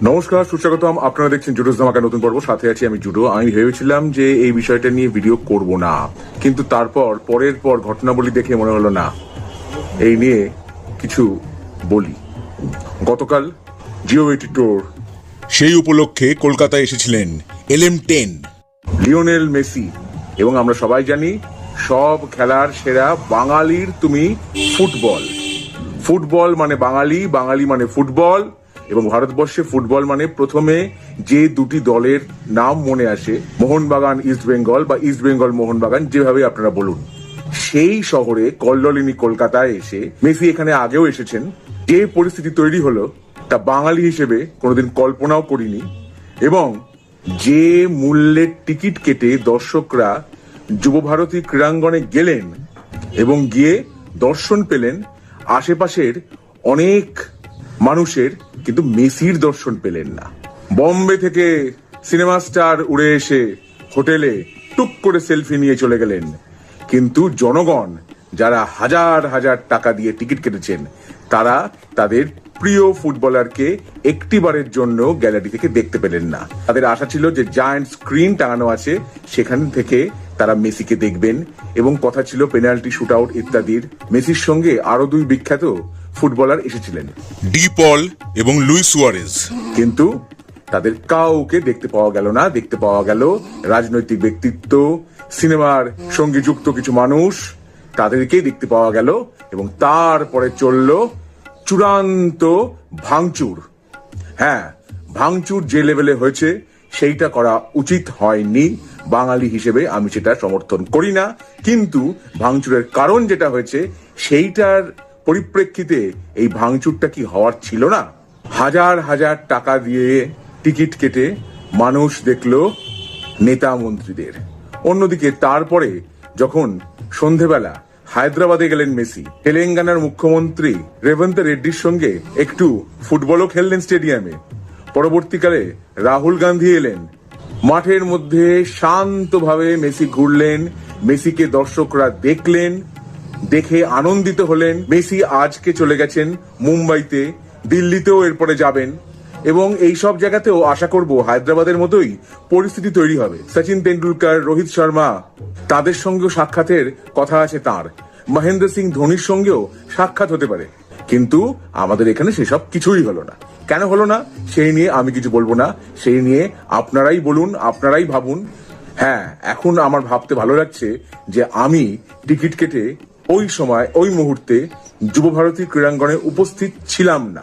নমস্কার, সুস্বাগতম। আপনারা দেখছেন জুডোস ধামাকা নতুন পর্ব। সাথে আছি আমি জুডো। আমি ভেবেছিলাম যে এই বিষয়টা নিয়ে ভিডিও করব না, কিন্তু তারপর পরের পর ঘটনাবলী দেখে মনে হলো না, এই নিয়ে কিছু বলি। গতকাল জিও80 ট্যুর, সেই উপলক্ষে কলকাতায় এসেছিলেন LM10 লিওনেল মেসি। এবং আমরা সবাই জানি সব খেলার সেরা বাঙালির তুমি ফুটবল। ফুটবল মানে বাঙালি, বাঙালি মানে ফুটবল। এবং ভারতবর্ষে ফুটবল মানে প্রথমে যে দুটি দলের নাম মনে আসে, মোহনবাগান ইস্ট বেঙ্গল বা ইস্ট বেঙ্গল মোহনবাগান, যেভাবে আপনারা বলুন। সেই শহরে কল্লোলিনী কলকাতায় এসে মেসি এখানে আগেও এসেছেন। যে পরিস্থিতি তৈরি হলো তা বাঙালি হিসেবে কোনোদিন কল্পনাও করিনি। এবং যে মূল্যের টিকিট কেটে দর্শকরা যুবভারতী ক্রীড়াঙ্গনে গেলেন এবং গিয়ে দর্শন পেলেন আশেপাশের অনেক মানুষের, কিন্তু মেসির দর্শন পেলেন না। বম্বে থেকে সিনেমা স্টার উড়ে এসে হোটেলে টুক করে সেলফি নিয়ে চলে গেলেন, কিন্তু জনগণ যারা হাজার হাজার টাকা দিয়ে টিকিট কেটেছেন তারা তাদের প্রিয় ফুটবলারকে একটিবারের জন্য গ্যালারি থেকে দেখতে পেলেন না। তাদের আশা ছিল যে জায়ান্ট স্ক্রিন টাঙানো আছে, সেখান থেকে তারা মেসিকে দেখবেন। এবং কথা ছিল পেনাল্টি, শুট আউট ইত্যাদির। মেসির সঙ্গে আরো দুই বিখ্যাত ফুটবলার এসেছিলেন, ডি পল এবং লুইস সুয়ারেজ। কিন্তু তাদের কাউকে দেখতে পাওয়া গেল না। দেখতে পাওয়া গেল রাজনৈতিক ব্যক্তিত্ব, সিনেমার সঙ্গে যুক্ত কিছু মানুষ, তাদেরকেই দেখতে পাওয়া গেল। এবং তারপরে চলল চূড়ান্ত ভাঙচুর। হ্যাঁ, ভাঙচুর যে লেভেলে হয়েছে সেইটা করা উচিত হয়নি। বাঙালি হিসেবে আমি সেটা সমর্থন করি না, কিন্তু ভাঙচুরের কারণ যেটা হয়েছে সেইটার পরিপ্রেক্ষিতে এই ভাঙচুরটা কি হওয়ার ছিল না? হাজার হাজার টাকা দিয়ে টিকিট কেটে মানুষ দেখলো নেতা মন্ত্রীদের। অন্যদিকে তারপরে যখন সন্ধেবেলা হায়দ্রাবাদে গেলেন মেসি, তেলেঙ্গানার মুখ্যমন্ত্রী রেবন্ত রেড্ডির সঙ্গে একটু ফুটবলও খেললেন স্টেডিয়ামে। পরবর্তীকালে রাহুল গান্ধী এলেন, মাঠের মধ্যে শান্তভাবে মেসি ঘুরলেন, মেসিকে দর্শকরা দেখলেন, দেখে আনন্দিত হলেন। মেসি আজকে চলে গেছেন মুম্বাইতে, দিল্লিতেও এরপরে যাবেন। এবং এই সব জায়গাতেও আশা করব হায়দ্রাবাদের মতোই পরিস্থিতি তৈরি হবে। সচিন তেন্ডুলকার, রোহিত শর্মা, তাদের সঙ্গেও সাক্ষাতের কথা আছে তার। মহেন্দ্র সিং ধোনির সঙ্গেও সাক্ষাৎ হতে পারে। কিন্তু আমাদের এখানে সেসব কিছুই হলো না। কেন হলো না সেই নিয়ে আমি কিছু বলবো না, সেই নিয়ে আপনারাই বলুন, আপনারাই ভাবুন। হ্যাঁ, এখন আমার ভাবতে ভালো লাগছে যে আমি টিকিট কেটে ওই সময় ওই মুহূর্তে যুবভারতী ক্রীড়াঙ্গনে উপস্থিত ছিলাম না।